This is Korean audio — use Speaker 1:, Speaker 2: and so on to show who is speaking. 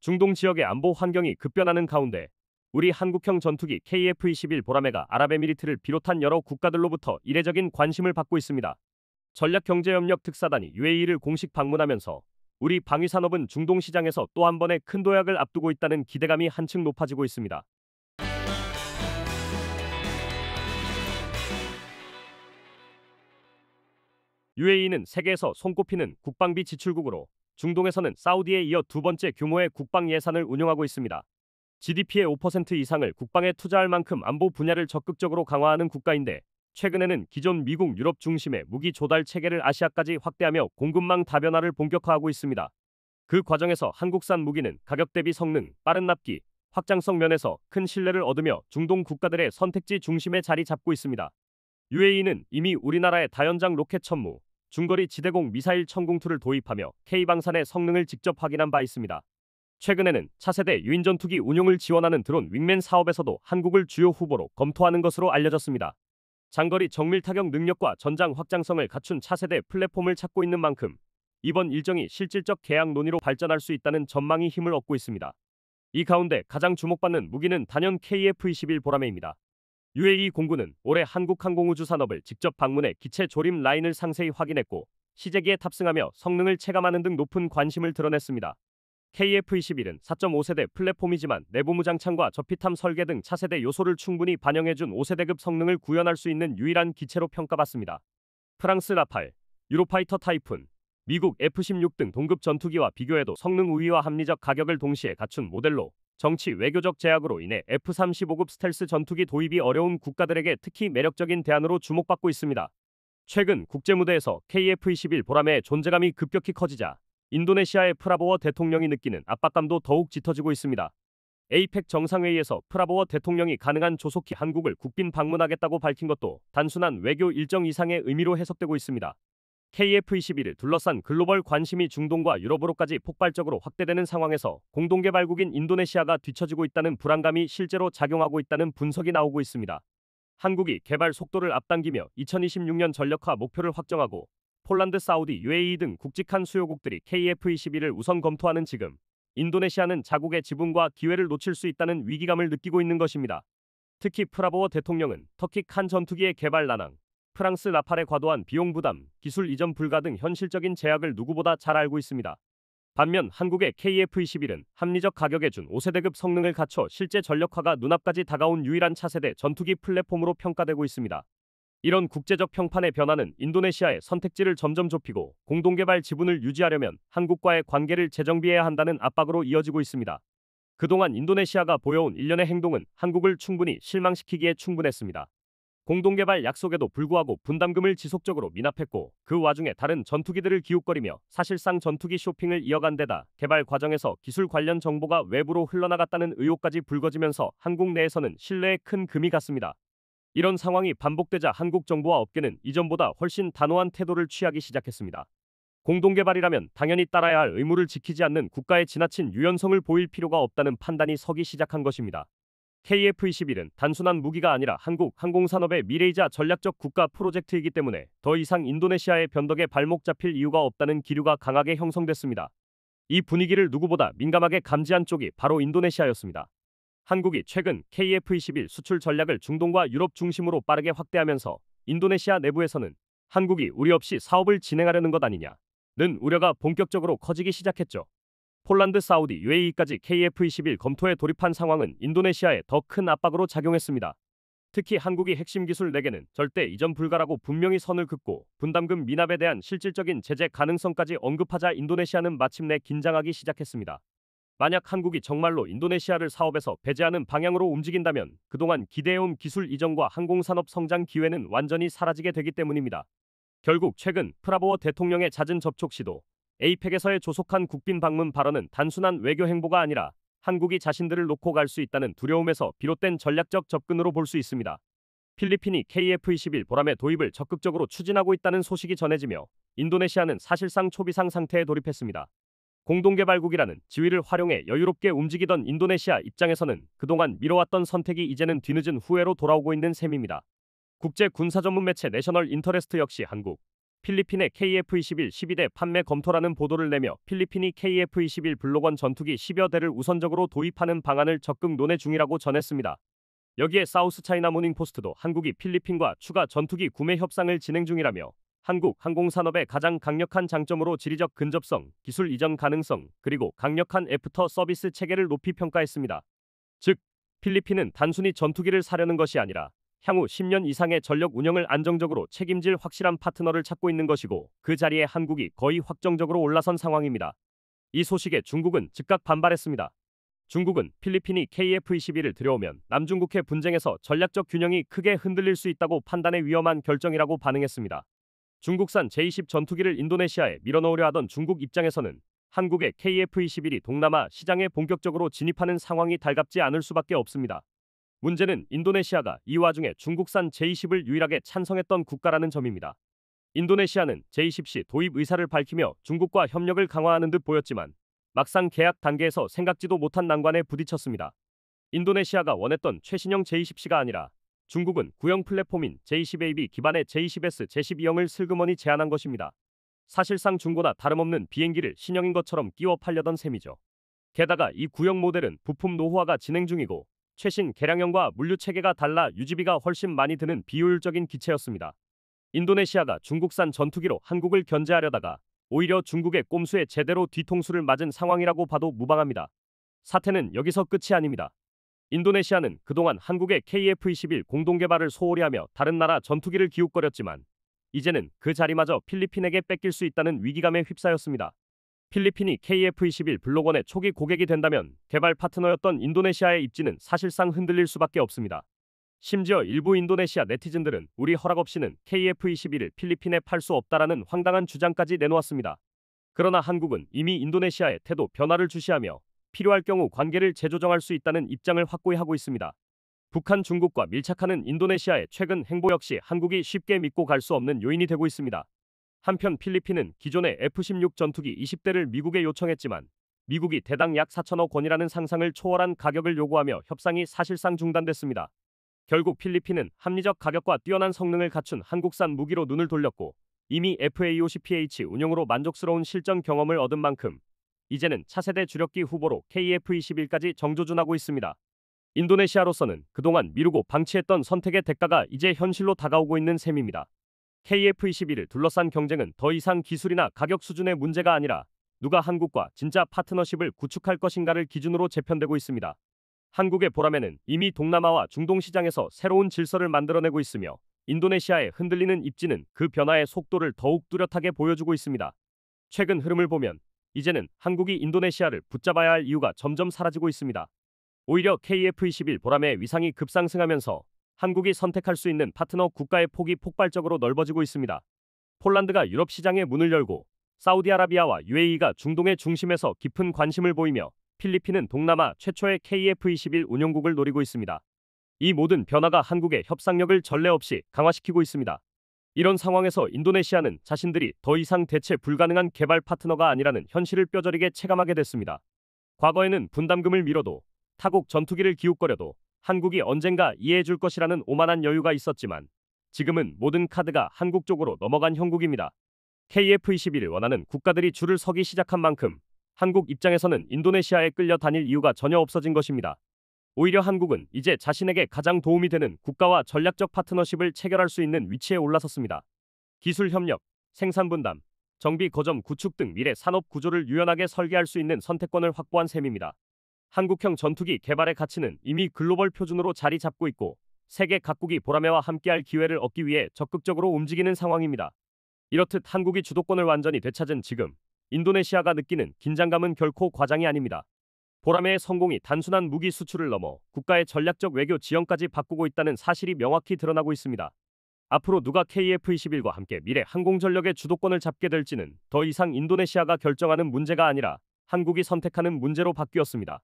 Speaker 1: 중동 지역의 안보 환경이 급변하는 가운데 우리 한국형 전투기 KF-21 보라매가 아랍에미리트를 비롯한 여러 국가들로부터 이례적인 관심을 받고 있습니다. 전략경제협력 특사단이 UAE를 공식 방문하면서 우리 방위산업은 중동 시장에서 또 한 번의 큰 도약을 앞두고 있다는 기대감이 한층 높아지고 있습니다. UAE는 세계에서 손꼽히는 국방비 지출국으로 중동에서는 사우디에 이어 두 번째 규모의 국방 예산을 운용하고 있습니다. GDP의 5% 이상을 국방에 투자할 만큼 안보 분야를 적극적으로 강화하는 국가인데 최근에는 기존 미국, 유럽 중심의 무기 조달 체계를 아시아까지 확대하며 공급망 다변화를 본격화하고 있습니다. 그 과정에서 한국산 무기는 가격 대비 성능, 빠른 납기, 확장성 면에서 큰 신뢰를 얻으며 중동 국가들의 선택지 중심에 자리 잡고 있습니다. UAE는 이미 우리나라의 다연장 로켓 천무, 중거리 지대공 미사일 천궁2를 도입하며 K방산의 성능을 직접 확인한 바 있습니다. 최근에는 차세대 유인전투기 운용을 지원하는 드론 윙맨 사업에서도 한국을 주요 후보로 검토하는 것으로 알려졌습니다. 장거리 정밀 타격 능력과 전장 확장성을 갖춘 차세대 플랫폼을 찾고 있는 만큼 이번 일정이 실질적 계약 논의로 발전할 수 있다는 전망이 힘을 얻고 있습니다. 이 가운데 가장 주목받는 무기는 단연 KF-21 보라매입니다. UAE 공군은 올해 한국 항공우주 산업을 직접 방문해 기체 조립 라인을 상세히 확인했고 시제기에 탑승하며 성능을 체감하는 등 높은 관심을 드러냈습니다. KF-21은 4.5세대 플랫폼이지만 내부 무장창과 저피탐 설계 등 차세대 요소를 충분히 반영해준 5세대급 성능을 구현할 수 있는 유일한 기체로 평가받습니다. 프랑스 라팔, 유로파이터 타이푼, 미국 F-16 등 동급 전투기와 비교해도 성능 우위와 합리적 가격을 동시에 갖춘 모델로 정치 외교적 제약으로 인해 F-35급 스텔스 전투기 도입이 어려운 국가들에게 특히 매력적인 대안으로 주목받고 있습니다. 최근 국제무대에서 KF-21 보라매의 존재감이 급격히 커지자 인도네시아의 프라보워 대통령이 느끼는 압박감도 더욱 짙어지고 있습니다. 에이펙 정상회의에서 프라보워 대통령이 가능한 조속히 한국을 국빈 방문하겠다고 밝힌 것도 단순한 외교 일정 이상의 의미로 해석되고 있습니다. KF-21을 둘러싼 글로벌 관심이 중동과 유럽으로까지 폭발적으로 확대되는 상황에서 공동개발국인 인도네시아가 뒤처지고 있다는 불안감이 실제로 작용하고 있다는 분석이 나오고 있습니다. 한국이 개발 속도를 앞당기며 2026년 전력화 목표를 확정하고 폴란드, 사우디, UAE 등 굵직한 수요국들이 KF-21을 우선 검토하는 지금 인도네시아는 자국의 지분과 기회를 놓칠 수 있다는 위기감을 느끼고 있는 것입니다. 특히 프라보워 대통령은 터키 칸 전투기의 개발 난항, 프랑스 라팔의 과도한 비용 부담, 기술 이전 불가 등 현실적인 제약을 누구보다 잘 알고 있습니다. 반면 한국의 KF-21은 합리적 가격에 준 5세대급 성능을 갖춰 실제 전력화가 눈앞까지 다가온 유일한 차세대 전투기 플랫폼으로 평가되고 있습니다. 이런 국제적 평판의 변화는 인도네시아의 선택지를 점점 좁히고 공동개발 지분을 유지하려면 한국과의 관계를 재정비해야 한다는 압박으로 이어지고 있습니다. 그동안 인도네시아가 보여온 일련의 행동은 한국을 충분히 실망시키기에 충분했습니다. 공동개발 약속에도 불구하고 분담금을 지속적으로 미납했고 그 와중에 다른 전투기들을 기웃거리며 사실상 전투기 쇼핑을 이어간 데다 개발 과정에서 기술 관련 정보가 외부로 흘러나갔다는 의혹까지 불거지면서 한국 내에서는 신뢰에 큰 금이 갔습니다. 이런 상황이 반복되자 한국 정부와 업계는 이전보다 훨씬 단호한 태도를 취하기 시작했습니다. 공동개발이라면 당연히 따라야 할 의무를 지키지 않는 국가의 지나친 유연성을 보일 필요가 없다는 판단이 서기 시작한 것입니다. KF-21은 단순한 무기가 아니라 한국 항공산업의 미래이자 전략적 국가 프로젝트이기 때문에 더 이상 인도네시아의 변덕에 발목 잡힐 이유가 없다는 기류가 강하게 형성됐습니다. 이 분위기를 누구보다 민감하게 감지한 쪽이 바로 인도네시아였습니다. 한국이 최근 KF-21 수출 전략을 중동과 유럽 중심으로 빠르게 확대하면서 인도네시아 내부에서는 한국이 우리 없이 사업을 진행하려는 것 아니냐는 우려가 본격적으로 커지기 시작했죠. 폴란드, 사우디, UAE까지 KF-21 검토에 돌입한 상황은 인도네시아에 더 큰 압박으로 작용했습니다. 특히 한국이 핵심 기술 4개는 절대 이전 불가라고 분명히 선을 긋고 분담금 미납에 대한 실질적인 제재 가능성까지 언급하자 인도네시아는 마침내 긴장하기 시작했습니다. 만약 한국이 정말로 인도네시아를 사업에서 배제하는 방향으로 움직인다면 그동안 기대해온 기술 이전과 항공산업 성장 기회는 완전히 사라지게 되기 때문입니다. 결국 최근 프라보워 대통령의 잦은 접촉 시도, 에이펙에서의 조속한 국빈 방문 발언은 단순한 외교 행보가 아니라 한국이 자신들을 놓고 갈 수 있다는 두려움에서 비롯된 전략적 접근으로 볼 수 있습니다. 필리핀이 KF-21 보라매 도입을 적극적으로 추진하고 있다는 소식이 전해지며 인도네시아는 사실상 초비상 상태에 돌입했습니다. 공동개발국이라는 지위를 활용해 여유롭게 움직이던 인도네시아 입장에서는 그동안 미뤄왔던 선택이 이제는 뒤늦은 후회로 돌아오고 있는 셈입니다. 국제 군사 전문 매체 내셔널 인터레스트 역시 한국, 필리핀의 KF-21 12대 판매 검토라는 보도를 내며 필리핀이 KF-21 블록원 전투기 10여 대를 우선적으로 도입하는 방안을 적극 논의 중이라고 전했습니다. 여기에 사우스차이나 모닝포스트도 한국이 필리핀과 추가 전투기 구매 협상을 진행 중이라며 한국 항공산업의 가장 강력한 장점으로 지리적 근접성, 기술 이전 가능성, 그리고 강력한 애프터 서비스 체계를 높이 평가했습니다. 즉, 필리핀은 단순히 전투기를 사려는 것이 아니라 향후 10년 이상의 전력 운영을 안정적으로 책임질 확실한 파트너를 찾고 있는 것이고 그 자리에 한국이 거의 확정적으로 올라선 상황입니다. 이 소식에 중국은 즉각 반발했습니다. 중국은 필리핀이 KF-21을 들여오면 남중국해 분쟁에서 전략적 균형이 크게 흔들릴 수 있다고 판단해 위험한 결정이라고 반응했습니다. 중국산 J-10 전투기를 인도네시아에 밀어넣으려 하던 중국 입장에서는 한국의 KF-21이 동남아 시장에 본격적으로 진입하는 상황이 달갑지 않을 수밖에 없습니다. 문제는 인도네시아가 이 와중에 중국산 J-10을 유일하게 찬성했던 국가라는 점입니다. 인도네시아는 J-10시 도입 의사를 밝히며 중국과 협력을 강화하는 듯 보였지만 막상 계약 단계에서 생각지도 못한 난관에 부딪혔습니다. 인도네시아가 원했던 최신형 J-10C가 아니라 중국은 구형 플랫폼인 J-10AB 기반의 J-10S 제12형을 슬그머니 제안한 것입니다. 사실상 중고나 다름없는 비행기를 신형인 것처럼 끼워 팔려던 셈이죠. 게다가 이 구형 모델은 부품 노후화가 진행 중이고 최신 개량형과 물류 체계가 달라 유지비가 훨씬 많이 드는 비효율적인 기체였습니다. 인도네시아가 중국산 전투기로 한국을 견제하려다가 오히려 중국의 꼼수에 제대로 뒤통수를 맞은 상황이라고 봐도 무방합니다. 사태는 여기서 끝이 아닙니다. 인도네시아는 그동안 한국의 KF-21 공동개발을 소홀히 하며 다른 나라 전투기를 기웃거렸지만 이제는 그 자리마저 필리핀에게 뺏길 수 있다는 위기감에 휩싸였습니다. 필리핀이 KF-21 블록원의 초기 고객이 된다면 개발 파트너였던 인도네시아의 입지는 사실상 흔들릴 수밖에 없습니다. 심지어 일부 인도네시아 네티즌들은 우리 허락 없이는 KF-21을 필리핀에 팔 수 없다라는 황당한 주장까지 내놓았습니다. 그러나 한국은 이미 인도네시아의 태도 변화를 주시하며 필요할 경우 관계를 재조정할 수 있다는 입장을 확고히 하고 있습니다. 북한, 중국과 밀착하는 인도네시아의 최근 행보 역시 한국이 쉽게 믿고 갈 수 없는 요인이 되고 있습니다. 한편 필리핀은 기존의 F-16 전투기 20대를 미국에 요청했지만 미국이 대당 약 4천억 원이라는 상상을 초월한 가격을 요구하며 협상이 사실상 중단됐습니다. 결국 필리핀은 합리적 가격과 뛰어난 성능을 갖춘 한국산 무기로 눈을 돌렸고 이미 FA-50PH 운용으로 만족스러운 실전 경험을 얻은 만큼 이제는 차세대 주력기 후보로 KF-21까지 정조준하고 있습니다. 인도네시아로서는 그동안 미루고 방치했던 선택의 대가가 이제 현실로 다가오고 있는 셈입니다. KF-21을 둘러싼 경쟁은 더 이상 기술이나 가격 수준의 문제가 아니라 누가 한국과 진짜 파트너십을 구축할 것인가를 기준으로 재편되고 있습니다. 한국의 보람에는 이미 동남아와 중동 시장에서 새로운 질서를 만들어내고 있으며 인도네시아의 흔들리는 입지는 그 변화의 속도를 더욱 뚜렷하게 보여주고 있습니다. 최근 흐름을 보면 이제는 한국이 인도네시아를 붙잡아야 할 이유가 점점 사라지고 있습니다. 오히려 KF-21 보람의 위상이 급상승하면서 한국이 선택할 수 있는 파트너 국가의 폭이 폭발적으로 넓어지고 있습니다. 폴란드가 유럽 시장에 문을 열고 사우디아라비아와 UAE가 중동의 중심에서 깊은 관심을 보이며 필리핀은 동남아 최초의 KF-21 운용국을 노리고 있습니다. 이 모든 변화가 한국의 협상력을 전례 없이 강화시키고 있습니다. 이런 상황에서 인도네시아는 자신들이 더 이상 대체 불가능한 개발 파트너가 아니라는 현실을 뼈저리게 체감하게 됐습니다. 과거에는 분담금을 미뤄도 타국 전투기를 기웃거려도 한국이 언젠가 이해해줄 것이라는 오만한 여유가 있었지만 지금은 모든 카드가 한국 쪽으로 넘어간 형국입니다. KF-21을 원하는 국가들이 줄을 서기 시작한 만큼 한국 입장에서는 인도네시아에 끌려 다닐 이유가 전혀 없어진 것입니다. 오히려 한국은 이제 자신에게 가장 도움이 되는 국가와 전략적 파트너십을 체결할 수 있는 위치에 올라섰습니다. 기술 협력, 생산 분담, 정비 거점 구축 등 미래 산업 구조를 유연하게 설계할 수 있는 선택권을 확보한 셈입니다. 한국형 전투기 개발의 가치는 이미 글로벌 표준으로 자리 잡고 있고 세계 각국이 보라매와 함께할 기회를 얻기 위해 적극적으로 움직이는 상황입니다. 이렇듯 한국이 주도권을 완전히 되찾은 지금 인도네시아가 느끼는 긴장감은 결코 과장이 아닙니다. 보라매의 성공이 단순한 무기 수출을 넘어 국가의 전략적 외교 지형까지 바꾸고 있다는 사실이 명확히 드러나고 있습니다. 앞으로 누가 KF-21과 함께 미래 항공전력의 주도권을 잡게 될지는 더 이상 인도네시아가 결정하는 문제가 아니라 한국이 선택하는 문제로 바뀌었습니다.